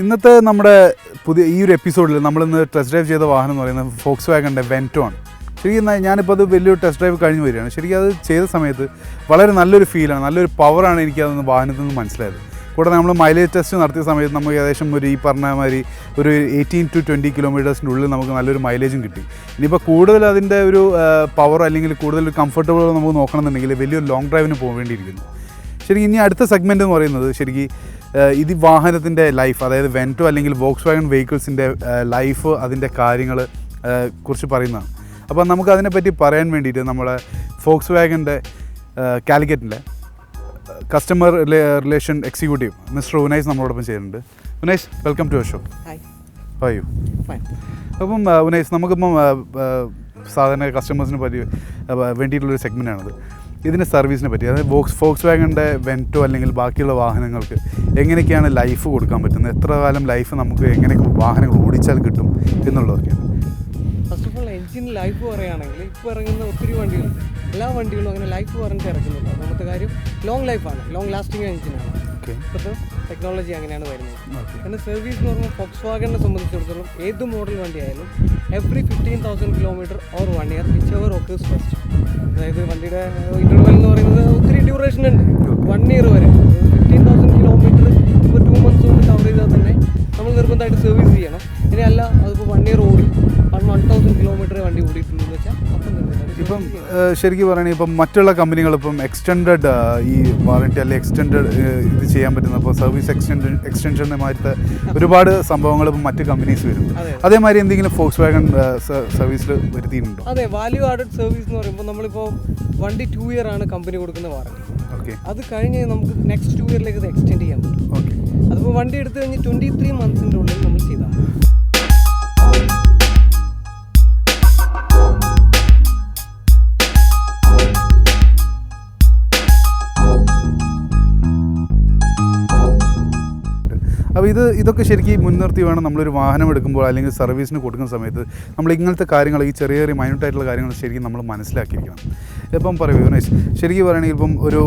ഇന്നത്തെ നമ്മുടെ പുതിയ ഈ ഒരു എപ്പിസോഡിൽ നമ്മളിന്ന് ടെസ്റ്റ് ഡ്രൈവ് ചെയ്ത വാഹനം എന്ന് പറയുന്നത് ഫോക്സ് വാഗണിൻ്റെ വെൻറ്റോ ആണ്. ശരിക്കും ഞാനിപ്പോൾ അത് വലിയൊരു ടെസ്റ്റ് ഡ്രൈവ് കഴിഞ്ഞ് വരികയാണ്. ശരിക്കും അത് ചെയ്ത സമയത്ത് വളരെ നല്ലൊരു ഫീലാണ്, നല്ലൊരു പവറാണ് എനിക്കതൊന്ന് വാഹനത്തിൽ നിന്ന് മനസ്സിലായത്. കൂടാതെ നമ്മൾ മൈലേജ് ടെസ്റ്റ് നടത്തിയ സമയത്ത് നമുക്ക് ഏകദേശം ഒരു ഈ പറഞ്ഞ മാതിരി ഒരു 18 to 20 കിലോമീറ്റേഴ്സിൻ്റെ ഉള്ളിൽ നമുക്ക് നല്ലൊരു മൈലേജും കിട്ടി. ഇനിയിപ്പോൾ കൂടുതൽ അതിൻ്റെ ഒരു പവർ അല്ലെങ്കിൽ കൂടുതൽ കംഫർട്ടബിൾ നമുക്ക് നോക്കണമെന്നുണ്ടെങ്കിൽ വലിയൊരു ലോങ് ഡ്രൈവിന് പോകേണ്ടിയിരിക്കുന്നു. ശരിക്കും ഇനി അടുത്ത സെഗ്മെൻറ്റ് എന്ന് പറയുന്നത് ശരിക്കും ഇത് വാഹനത്തിൻ്റെ ലൈഫ്, അതായത് വെൻറ്റോ അല്ലെങ്കിൽ വോക്സ് വാഗൺ വെഹിക്കിൾസിൻ്റെ ലൈഫ്, അതിൻ്റെ കാര്യങ്ങൾ കുറിച്ച് പറയുന്നതാണ്. അപ്പോൾ നമുക്ക് അതിനെപ്പറ്റി പറയാൻ വേണ്ടിയിട്ട് നമ്മുടെ Fox വാഗണിൻ്റെ കാലിക്കറ്റിൻ്റെ customer relation executive mister Unais നമ്മളോടൊപ്പം ചെയ്യുന്നുണ്ട്. Unais, welcome to our show. പറയൂ. അപ്പം ഉനൈസ്, നമുക്കിപ്പം സാധാരണ കസ്റ്റമേഴ്സിന് വേണ്ടിയിട്ടുള്ളൊരു സെഗ്മെൻറ്റാണിത്. ഇതിൻ്റെ സർവീസിനെ പറ്റി, അതായത് ഫോക്സ് വാഗണിൻ്റെ വെൻറ്റോ അല്ലെങ്കിൽ ബാക്കിയുള്ള വാഹനങ്ങൾക്ക് എങ്ങനെയൊക്കെയാണ് ലൈഫ് കൊടുക്കാൻ പറ്റുന്നത്, എത്ര കാലം ലൈഫ് നമുക്ക് എങ്ങനെയൊക്കെ വാഹനങ്ങൾ ഓടിച്ചാൽ കിട്ടും എന്നുള്ളതൊക്കെയാണ്. First of all engine life പറയുകയാണെങ്കിൽ ഇപ്പോൾ ഇറങ്ങുന്ന ഒത്തിരി വണ്ടികളുണ്ട്, എല്ലാ വണ്ടികളും അങ്ങനെ ലൈഫ് പറഞ്ഞിട്ട് ഇറക്കുന്നില്ല. ഒന്നാമത്തെ കാര്യം ലോങ് ലൈഫാണ്, ലോങ് ലാസ്റ്റിംഗ് എൻജിനാണ്. ഇപ്പോഴത്തെ ടെക്നോളജി അങ്ങനെയാണ് വരുന്നത്. പിന്നെ സർവീസ് എന്ന് പറഞ്ഞാൽ ഫോക്സ് വാഗണിനെ സംബന്ധിച്ചിടത്തോളം ഏത് model വണ്ടിയായാലും every 15,000 kilometre or 1 year which ever occurs first. അതായത് വണ്ടിയുടെ ഇൻ്റർവെൽ എന്ന് പറയുന്നത് ഒത്തിരി ഡ്യൂറേഷൻ ഉണ്ട്, 1 year വരെ. 15,000 കിലോമീറ്റർ ഇപ്പോൾ 2 months കൊണ്ട് കവർ ചെയ്താൽ തന്നെ നമ്മൾ നിർബന്ധമായിട്ട് സർവീസ് ചെയ്യണം. ഇനി അല്ല അതിപ്പോൾ 1 year ഓടി 1,000 കിലോമീറ്റർ വണ്ടി ഓടിയിട്ടുണ്ടെന്ന് വെച്ചാൽ അപ്പം ഇപ്പം ശരിക്കും പറയുകയാണെങ്കിൽ ഇപ്പം മറ്റുള്ള കമ്പനികളിപ്പം എക്സ്റ്റെൻഡഡ് ഈ വാറണ്ടി അല്ലെങ്കിൽ എക്സ്റ്റെൻഡഡ് ഇത് ചെയ്യാൻ പറ്റുന്ന ഇപ്പോൾ സർവീസ് എക്സ്റ്റൻഷനുമായിട്ട് ഒരുപാട് സംഭവങ്ങൾ ഇപ്പം മറ്റ് കമ്പനീസ് വരും. അതേമാതിരി എന്തെങ്കിലും ഫോക്സ് വാഗൺ സർവീസിൽ വരുത്തിയിട്ടുണ്ടോ? അതെ, വാല്യൂ ആഡഡ് സർവീസ് എന്ന് പറയുമ്പോൾ നമ്മളിപ്പോൾ വണ്ടി 2 year ആണ് കമ്പനി കൊടുക്കുന്ന വാറണ്ടി. ഓക്കെ, അത് കഴിഞ്ഞ് നമുക്ക് നെക്സ്റ്റ് 2 yearലേക്ക് ഇത് എക്സ്റ്റെൻഡ് ചെയ്യാൻ പറ്റും. ഓക്കെ, അതിപ്പോൾ വണ്ടി എടുത്തു കഴിഞ്ഞ് 23 monthsൻ്റെ ഉള്ളിൽ നമ്മൾ ചെയ്താൽ അപ്പോൾ ഇതൊക്കെ ശരിക്കും മുൻനിർത്തി വേണം നമ്മളൊരു വാഹനം എടുക്കുമ്പോൾ അല്ലെങ്കിൽ സർവീസിന് കൊടുക്കുന്ന സമയത്ത് നമ്മൾ ഇങ്ങനത്തെ കാര്യങ്ങൾ, ഈ ചെറിയ ചെറിയ മൈന്യൂട്ടായിട്ടുള്ള കാര്യങ്ങൾ ശരിക്കും നമ്മൾ മനസ്സിലാക്കിയിരിക്കണം. ഇപ്പം പറയൂ യുനൈസ്, ശരിക്കും പറയുകയാണെങ്കിൽ ഇപ്പം ഒരു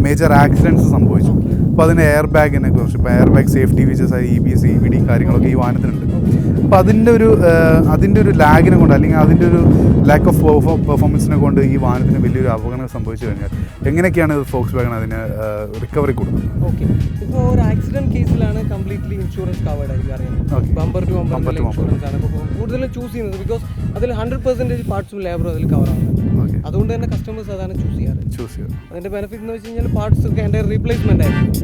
മേജർ ആക്സിഡൻറ്റ്സ് സംഭവിച്ചു, അപ്പോൾ അതിന് എയർ ബാഗിനെ കുറിച്ച്, ഇപ്പോൾ എയർ ബാഗ് സേഫ്റ്റി ഫീച്ചേഴ്സ് ആയി EBS EBD കാര്യങ്ങളൊക്കെ ഈ വാഹനത്തിനുണ്ട്. അപ്പോൾ അതിൻ്റെ ഒരു ലാഗിനെ കൊണ്ട് അല്ലെങ്കിൽ അതിൻ്റെ ഒരു ലാക്ക് ഓഫ് പെർഫോമൻസിനെ കൊണ്ട് ഈ വാഹനത്തിന് വലിയൊരു അപകടം സംഭവിച്ചു കഴിഞ്ഞാൽ എങ്ങനെയൊക്കെയാണ് ഫോക്സ് വാഗൺ അതിന് റിക്കവറി കൊടുക്കുന്നത്? ഓക്കെ, ഇപ്പോൾ ഒരു ആക്സിഡൻറ്റ് കേസിലാണ് കംപ്ലീറ്റ്ലി ഇൻഷുറൻസ് കവേർഡ് ആയിരിക്കും. അറിയാം, ബമ്പർ ടു ബമ്പർ ഇൻഷുറൻസ് ആണ് ഇപ്പോൾ കൂടുതലും ചൂസ് ചെയ്യുന്നത്. ബിക്കോസ് അതിൽ 100% പാർട്സും ലേബറും അതിൽ കവർ ആവുന്നത്. അതുകൊണ്ട് തന്നെ കസ്റ്റമേഴ്സ് അതാണ് ചൂസ് ചെയ്യാറ്. അതിൻ്റെ ബെനിഫിറ്റ് എന്ന് വെച്ച് കഴിഞ്ഞാൽ പാർട്സ് ഒക്കെ എൻ്റെ റീപ്ലേസ്മെൻ്റ് ആയിരിക്കും.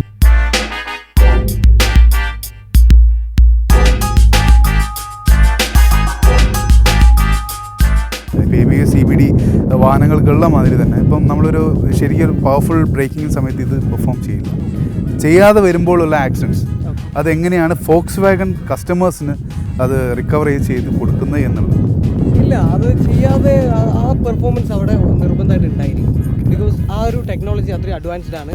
EBS EBD വാഹനങ്ങൾക്കുള്ള മാതിരി തന്നെ ഇപ്പം നമ്മളൊരു ശരിക്കൊരു പവർഫുൾ ബ്രേക്കിംഗ് സമയത്ത് ഇത് പെർഫോം ചെയ്യില്ല. ചെയ്യാതെ വരുമ്പോഴുള്ള ആക്സിഡൻറ്റ്സ് അതെങ്ങനെയാണ് ഫോക്സ് വാഗൺ കസ്റ്റമേഴ്സിന് അത് റിക്കവർ ചെയ്ത് കൊടുക്കുന്നത് എന്നുള്ളത്? ഇല്ല, അത് ചെയ്യാതെ ആ പെർഫോമൻസ് അവിടെ നിർബന്ധമായിട്ട് ഉണ്ടായിരിക്കും. ബിക്കോസ് ആ ഒരു ടെക്നോളജി അത്രയും അഡ്വാൻസ്ഡ് ആണ്.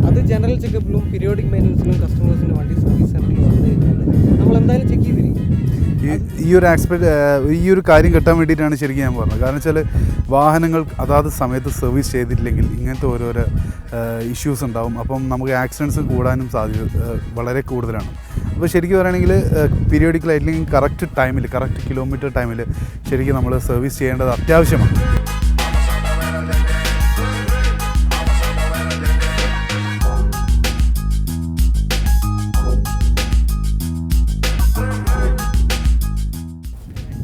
അത് ജനറൽ ചെക്കപ്പിലും പീരിയോഡിക് മെയിൻ്റനൻസിലും കസ്റ്റമേഴ്സിൻ്റെ വണ്ടി സർവീസ് സെൻ്ററിൽ വന്നു കഴിഞ്ഞാൽ നമ്മൾ എന്തായാലും ചെക്ക് ചെയ്തിരിക്കും. ഈ ഒരു കാര്യം കിട്ടാൻ വേണ്ടിയിട്ടാണ് ശരിക്കും ഞാൻ പറഞ്ഞത്. കാരണം വെച്ചാൽ വാഹനങ്ങൾ അതാത് സമയത്ത് സർവീസ് ചെയ്തിട്ടില്ലെങ്കിൽ ഇങ്ങനത്തെ ഓരോരോ ഇഷ്യൂസ് ഉണ്ടാവും. അപ്പം നമുക്ക് ആക്സിഡൻറ്റ്സ് കൂടാനും സാധ്യത വളരെ കൂടുതലാണ്. അപ്പോൾ ശരിക്കും പറയുകയാണെങ്കിൽ പീരിയോഡിക്കലി അല്ലെങ്കിൽ കറക്റ്റ് ടൈമിൽ, കറക്റ്റ് കിലോമീറ്റർ ടൈമിൽ ശരിക്കും നമ്മൾ സർവീസ് ചെയ്യേണ്ടത് അത്യാവശ്യമാണ്.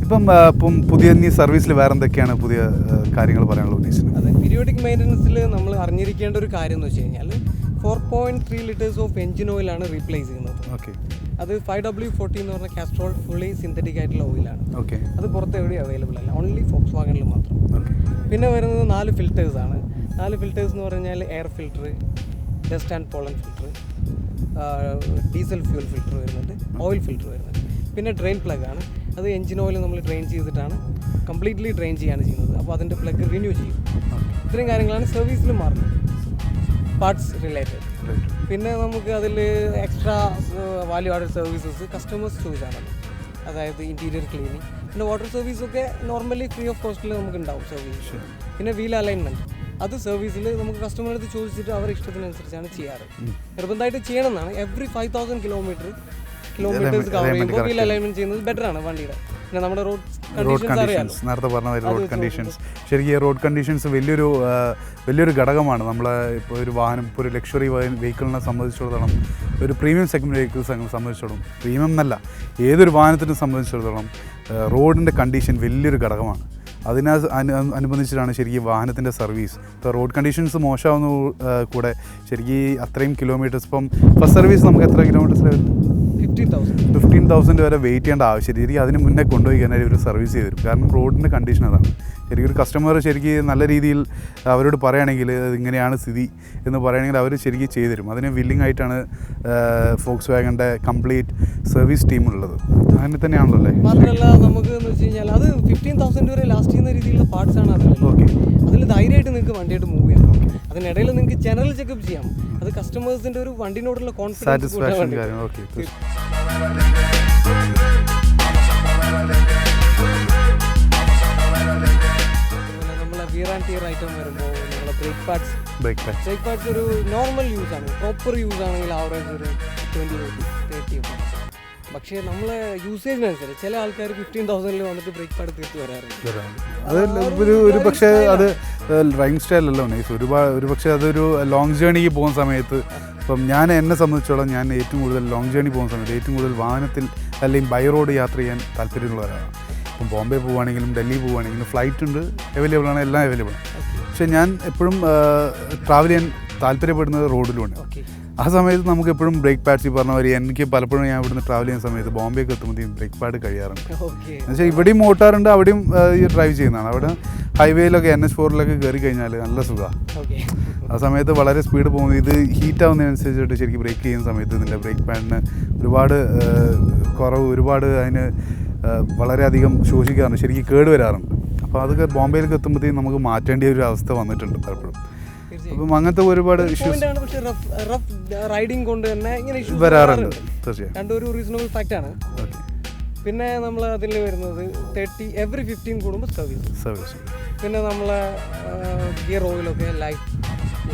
ഇപ്പം പുതിയ സർവീസിൽ വേറെ എന്തൊക്കെയാണ് പുതിയ കാര്യങ്ങൾ പറയാനുള്ള ഉദ്ദേശിച്ചത്? അതെ, പീരിയോഡിക് മെയിൻ്റനൻസിൽ നമ്മൾ അറിഞ്ഞിരിക്കേണ്ട ഒരു കാര്യം എന്ന് വെച്ച് കഴിഞ്ഞാൽ 4.3 liters ഓഫ് എൻജിൻ ഓയിലാണ് റീപ്ലേസ് ചെയ്യുന്നത്. ഓക്കെ, അത് 5W40 എന്ന് പറഞ്ഞ കാസ്ട്രോൾ ഫുള്ളി സിന്തറ്റിക് ആയിട്ടുള്ള ഓയിലാണ്. ഓക്കെ, അത് പുറത്ത് എവിടെയും അവൈലബിൾ അല്ല, ഓൺലി ഫോക്സ് വാഗണിൽ മാത്രം. ഓക്കെ, പിന്നെ വരുന്നത് 4 ഫിൽറ്റേഴ്സാണ്. 4 ഫിൽറ്റേഴ്സ് എന്ന് പറഞ്ഞാൽ air filter, dust and pollen filter, diesel fuel filter വരുന്നുണ്ട്, ഓയിൽ ഫിൽറ്റർ വരുന്നുണ്ട്. പിന്നെ ഡ്രെയിൻ പ്ലഗ് ആണ്. അത് എൻജിൻ ഓയിൽ നമ്മൾ ഡ്രെയിൻ ചെയ്തിട്ടാണ്, കംപ്ലീറ്റ്ലി ഡ്രെയിൻ ചെയ്യാണ് ചെയ്യുന്നത്. അപ്പോൾ അതിൻ്റെ പ്ലഗ് റിന്യൂ ചെയ്യും. ഇത്രയും കാര്യങ്ങളാണ് സർവീസിൽ മാറുന്നത്, പാർട്സ് റിലേറ്റഡ്. പിന്നെ നമുക്ക് അതിൽ extra value added services customers choose ആണ്. അതായത് ഇൻറ്റീരിയർ ക്ലീനിങ്, പിന്നെ വാട്ടർ സർവീസൊക്കെ നോർമലി ഫ്രീ ഓഫ് കോസ്റ്റിൽ നമുക്ക് ഉണ്ടാവും സർവീസ്. പിന്നെ വീൽ അലൈൻമെൻറ്റ്, അത് സർവീസിൽ നമുക്ക് കസ്റ്റമറുടെ അടുത്ത് ചോദിച്ചിട്ട് അവരുടെ ഇഷ്ടത്തിനനുസരിച്ചാണ് ചെയ്യാറ്. നിർബന്ധമായിട്ട് ചെയ്യണമെന്നാണ്. എവറി 5,000 കിലോമീറ്റർ കിലോമീറ്റേഴ്സ് കവർ ചെയ്യുമ്പോൾ വീൽ അലൈൻമെന്റ് ചെയ്യുന്നത് ബെറ്റർ ആണ് വണ്ടിയുടെ. പിന്നെ നമ്മുടെ റോഡ് കണ്ടീഷൻസ് നേരത്തെ പറഞ്ഞ റോഡ് കണ്ടീഷൻസ്, ശരിക്കും റോഡ് കണ്ടീഷൻസ് വലിയൊരു ഘടകമാണ്. നമ്മളെ ഇപ്പോൾ ഒരു വാഹനം, ഇപ്പോൾ ഒരു ലക്ഷറി വെഹിക്കിളിനെ സംബന്ധിച്ചിടത്തോളം, ഒരു പ്രീമിയം സെഗ്മെൻറ്റ് വെഹിക്കിൾസ് സംബന്ധിച്ചിടത്തോളം, പ്രീമിയം എന്നല്ല ഏതൊരു വാഹനത്തിനെ സംബന്ധിച്ചിടത്തോളം റോഡിൻ്റെ കണ്ടീഷൻ വലിയൊരു ഘടകമാണ്. അനുബന്ധിച്ചിട്ടാണ് ശരിക്കും വാഹനത്തിൻ്റെ സർവീസ്. ഇപ്പോൾ റോഡ് കണ്ടീഷൻസ് മോശമാവുന്ന കൂടെ ശരിക്കും അത്രയും കിലോമീറ്റേഴ്സ്, ഇപ്പം ഫസ്റ്റ് സർവീസ് നമുക്ക് എത്ര കിലോമീറ്റേഴ്സ് വരും? 15,000 വരെ വെയിറ്റ് ചെയ്യേണ്ട ആവശ്യമില്ല. ശരിക്കും അതിന് മുന്നേ കൊണ്ടുപോയി കഴിഞ്ഞാൽ ഒരു സർവീസ് ചെയ്ത് തരും. കാരണം റോഡിൻ്റെ കണ്ടീഷൻ അതാണ്. ശരിക്കും ഒരു കസ്റ്റമർ ശരിക്കും നല്ല രീതിയിൽ അവരോട് പറയുകയാണെങ്കിൽ ഇങ്ങനെയാണ് സ്ഥിതി എന്ന് പറയുകയാണെങ്കിൽ അവർ ശരിക്കും ചെയ്തു തരും. അതിന് വില്ലിംഗ് ആയിട്ടാണ് ഫോക്സ് വാഗൻ്റെ കംപ്ലീറ്റ് സർവീസ് ടീമുള്ളത്. അങ്ങനെ തന്നെയാണല്ലോ അല്ലേ? മാത്രമല്ല നമുക്ക് എന്ന് വെച്ച് കഴിഞ്ഞാൽ അത് 15,000 വരെ ലാസ്റ്റ് ചെയ്യുന്ന രീതിയിലുള്ള പാർട്സ് ആണ് അതിൽ. ഓക്കെ, അതിൽ ധൈര്യമായിട്ട് നിങ്ങൾക്ക് വണ്ടിയായിട്ട് മൂവ് ചെയ്യാം. അതിനിടയിൽ നിങ്ങൾക്ക് ജനറൽ ചെക്കപ്പ് ചെയ്യാം. അത് കസ്റ്റമേഴ്സിൻ്റെ ഒരു വണ്ടിനോടുള്ള സാറ്റിസ്ഫാക്ഷൻ കാര്യം. ഓക്കെ, നമ്മളെ വിയർ ആൻഡ് ടിയർ ഐറ്റം വരുമ്പോൾ നമ്മളെ ബ്രേക്ക് പാഡ്സ് ഒരു നോർമൽ യൂസ് ആണ്. പ്രോപ്പർ യൂസ് ആണെങ്കിൽ ആവറേജ് ഒരു 20-30 ഒക്കെ. പക്ഷേ നമ്മളെ യൂസേജിനനുസരിച്ച് ചില ആൾക്കാർ 15,000 വന്നിട്ട് ബ്രേക്ക് പാഡ് തീർത്ത് വരാറുണ്ട്. ഒരു പക്ഷേ അത് ഡ്രൈവിംഗ് സ്റ്റൈലല്ലോ നൈസ്. ഒരു പക്ഷേ അതൊരു ലോങ് ജേണിക്ക് പോകുന്ന സമയത്ത്, ഇപ്പം എന്നെ സംബന്ധിച്ചോളം ഞാൻ ഏറ്റവും കൂടുതൽ ലോങ് ജേണി പോകുന്ന സമയത്ത് ഏറ്റവും കൂടുതൽ വാഹനത്തിൽ അല്ലെങ്കിൽ ബൈ റോഡ് യാത്ര ചെയ്യാൻ താല്പര്യമുള്ള ഒരാളാണ്. ഇപ്പം ബോംബെ പോവുകയാണെങ്കിലും ഡൽഹി പോവുകയാണെങ്കിലും ഫ്ലൈറ്റ് ഉണ്ട്, അവൈലബിൾ ആണ്, എല്ലാം അവൈലബിൾ ആണ്. പക്ഷേ ഞാൻ എപ്പോഴും ട്രാവൽ ചെയ്യാൻ താല്പര്യപ്പെടുന്നത് റോഡിലുമാണ്. ആ സമയത്ത് നമുക്ക് എപ്പോഴും ബ്രേക്ക് പാഡ്സ്, ഈ പറഞ്ഞ പോലെ എനിക്ക് പലപ്പോഴും ഞാൻ ഇവിടുന്ന് ട്രാവൽ ചെയ്യുന്ന സമയത്ത് ബോംബെക്ക് എത്തുമ്പോഴത്തേക്കും ബ്രേക്ക് പാഡ് കഴിയാറുണ്ട്. എന്നുവെച്ചാൽ ഇവിടെയും ഓട്ടാറുണ്ട്, അവിടെയും ഡ്രൈവ് ചെയ്യുന്നതാണ്. അവിടെ ഹൈവേയിലൊക്കെ NH4 കയറി കഴിഞ്ഞാൽ നല്ല സുഖമാണ്. ആ സമയത്ത് വളരെ സ്പീഡ് പോകുന്നത്, ഇത് ഹീറ്റ് ആവുന്നതിനനുസരിച്ചിട്ട് ശരിക്കും ബ്രേക്ക് ചെയ്യുന്ന സമയത്ത് ഇതിൻ്റെ ബ്രേക്ക് പാഡിന് ഒരുപാട് അതിന് വളരെയധികം ശോഷിക്കാറുണ്ട്, ശരിക്കും കേട് വരാറുണ്ട്. അപ്പോൾ അതൊക്കെ ബോംബെയിലേക്ക് എത്തുമ്പോഴത്തേക്കും നമുക്ക് മാറ്റേണ്ട ഒരു അവസ്ഥ വന്നിട്ടുണ്ട് പലപ്പോഴും. അപ്പം അങ്ങനത്തെ ഒരുപാട് ഇഷ്യൂസ് റൈഡിങ് കൊണ്ട് തന്നെ ഇങ്ങനെ ഇഷ്യൂസ് വരാറുണ്ട്. തീർച്ചയായും രണ്ടൊരു റീസണബിൾ ഫാക്റ്റ് ആണ്. പിന്നെ നമ്മൾ അതിൽ വരുന്നത് 30 every 15 കൂടുമ്പോൾ സർവീസ്. പിന്നെ നമ്മളെ ഗിയർ ഓയിലൊക്കെ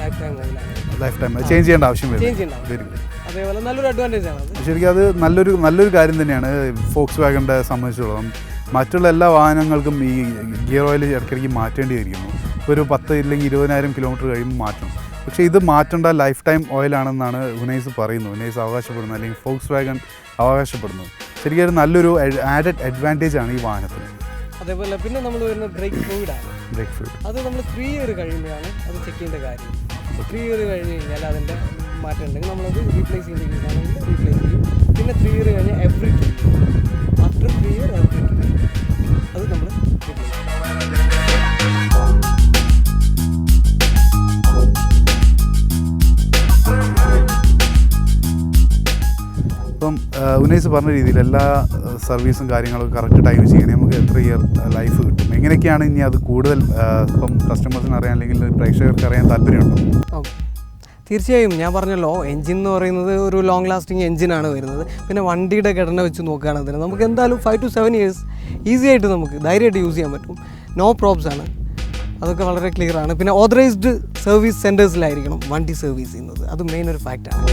ലൈഫ് ടൈം ചേഞ്ച് ചെയ്യേണ്ട ആവശ്യം വരും. അതേപോലെ നല്ലൊരു അഡ്വാൻറ്റേജ് ആണ് അത്. ശരിക്കും അത് നല്ലൊരു കാര്യം തന്നെയാണ് ഫോക്സ് വാഗണിനെ സംബന്ധിച്ചിടത്തോളം. മറ്റുള്ള എല്ലാ വാഹനങ്ങൾക്കും ഈ ഗിയർ ഓയിൽ ഇടയ്ക്കിടയ്ക്ക് മാറ്റേണ്ടിയിരിക്കുന്നു. ഒരു 10 ഇല്ലെങ്കിൽ 20,000 കിലോമീറ്റർ കഴിയുമ്പോൾ മാറ്റണം. പക്ഷേ ഇത് മാറ്റേണ്ട ലൈഫ് ടൈം ഓയിലാണെന്നാണ് ഹുനൈസ് പറയുന്നത്, ഹുനൈസ് അവകാശപ്പെടുന്നത്, അല്ലെങ്കിൽ ഫോക്സ് വാഗൺ അവകാശപ്പെടുന്നത്. ശരിക്കും ഒരു നല്ലൊരു ആഡഡ് അഡ്വാൻറ്റേജ് ആണ് ഈ വാഹനത്തിന്. അതേപോലെ പിന്നെ നമ്മൾ വരുന്ന ബ്രേക്ക് ഫ്ലൂയിഡ് അത് നമ്മൾ 3 ഇയർ കഴിയുമ്പോഴാണ് അത് ചെക്ക് ചെയ്യേണ്ട കാര്യം. 3 ഇയർ കഴിഞ്ഞ് കഴിഞ്ഞാൽ അതിൻ്റെ മാറ്റം ഉണ്ടെങ്കിൽ നമ്മളത് റീപ്ലേസ് ചെയ്യേണ്ട യൂസാണെങ്കിൽ റീപ്ലേസ് ചെയ്യും. പിന്നെ 3 ഇയർ കഴിഞ്ഞാൽ every 2 year, after 3 year every 2 year അത് നമ്മൾ റീപ്ലേസ് ചെയ്യും. ഇപ്പം ഉനൈസ് പറഞ്ഞ രീതിയിൽ എല്ലാ സർവീസും കാര്യങ്ങളും കറക്റ്റ് ടൈം ചെയ്യണേ നമുക്ക് എത്ര ഇയർ ലൈഫ് കിട്ടും, എങ്ങനെയൊക്കെയാണ് ഇനി അത് കൂടുതൽ ഇപ്പം കസ്റ്റമേഴ്സിന് അറിയാൻ അല്ലെങ്കിൽ പ്രേക്ഷകർക്ക് അറിയാൻ താല്പര്യമുണ്ടോ? തീർച്ചയായും ഞാൻ പറഞ്ഞല്ലോ, എൻജിൻ എന്ന് പറയുന്നത് ഒരു ലോങ് ലാസ്റ്റിംഗ് എൻജിനാണ് വരുന്നത്. പിന്നെ വണ്ടിയുടെ ഘടന വെച്ച് നോക്കുകയാണെങ്കിൽ നമുക്ക് എന്തായാലും 5 to 7 years ഈസി ആയിട്ട് നമുക്ക് ധൈര്യമായിട്ട് യൂസ് ചെയ്യാൻ പറ്റും. നോ പ്രോബ്സ് ആണ്, അതൊക്കെ വളരെ ക്ലിയർ ആണ്. പിന്നെ ഓതറൈസ്ഡ് സർവീസ് സെൻറ്റേഴ്സിലായിരിക്കണം വണ്ടി സർവീസ് ചെയ്യുന്നത്, അത് മെയിൻ ഒരു ഫാക്റ്റാണ്.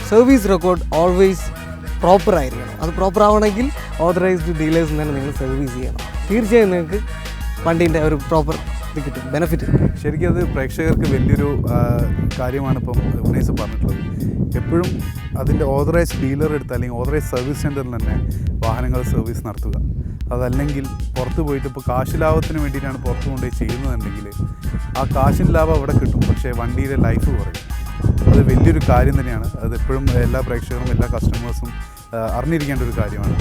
സർവീസ് റെക്കോർഡ് ഓൾവേസ് പ്രോപ്പർ ആയിരിക്കണം. അത് പ്രോപ്പർ ആവണമെങ്കിൽ ഓതറൈസ്ഡ് ഡീലേഴ്സിൽ തന്നെ നിങ്ങൾ സർവീസ് ചെയ്യണം. തീർച്ചയായും നിങ്ങൾക്ക് വണ്ടീൻ്റെ ഒരു പ്രോപ്പർ ഇത് കിട്ടും, ബെനിഫിറ്റ്. ശരിക്കും അത് പ്രേക്ഷകർക്ക് വലിയൊരു കാര്യമാണ് ഇപ്പം ഉനൈസ് പറഞ്ഞിട്ടുള്ളത്. എപ്പോഴും അതിൻ്റെ ഓതറൈസ്ഡ് ഡീലർ എടുത്ത് അല്ലെങ്കിൽ ഓതറൈസ്ഡ് സർവീസ് സെൻറ്ററിൽ തന്നെ വാഹനങ്ങൾ സർവീസ് നടത്തുക. അതല്ലെങ്കിൽ പുറത്ത് പോയിട്ട് ഇപ്പോൾ കാശ് ലാഭത്തിന് വേണ്ടിയിട്ടാണ് പുറത്ത് കൊണ്ടുപോയി ചെയ്യുന്നതെന്നുണ്ടെങ്കിൽ ആ കാശിന് ലാഭം അവിടെ കിട്ടും, പക്ഷേ വണ്ടിയുടെ ലൈഫ് കുറയും. അത് വലിയൊരു കാര്യം തന്നെയാണ്. അത് എപ്പോഴും എല്ലാ പ്രേക്ഷകരും എല്ലാ കസ്റ്റമേഴ്സും അറിഞ്ഞിരിക്കേണ്ട ഒരു കാര്യമാണ്.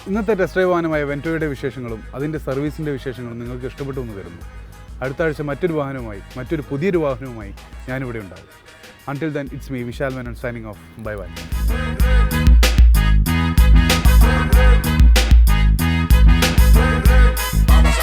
ഇന്നത്തെ ടെസ്റ്റ് ഡ്രൈവ് വാഹനമായ വെൻറ്റോയുടെ വിശേഷങ്ങളും അതിൻ്റെ സർവീസിൻ്റെ വിശേഷങ്ങളും നിങ്ങൾക്ക് ഇഷ്ടപ്പെട്ടു എന്ന് കരുതുന്നു. അടുത്ത ആഴ്ച മറ്റൊരു പുതിയൊരു വാഹനവുമായി ഞാനിവിടെ ഉണ്ടാകും. Until then, it's me, Vishal Menon, signing off. Bye bye.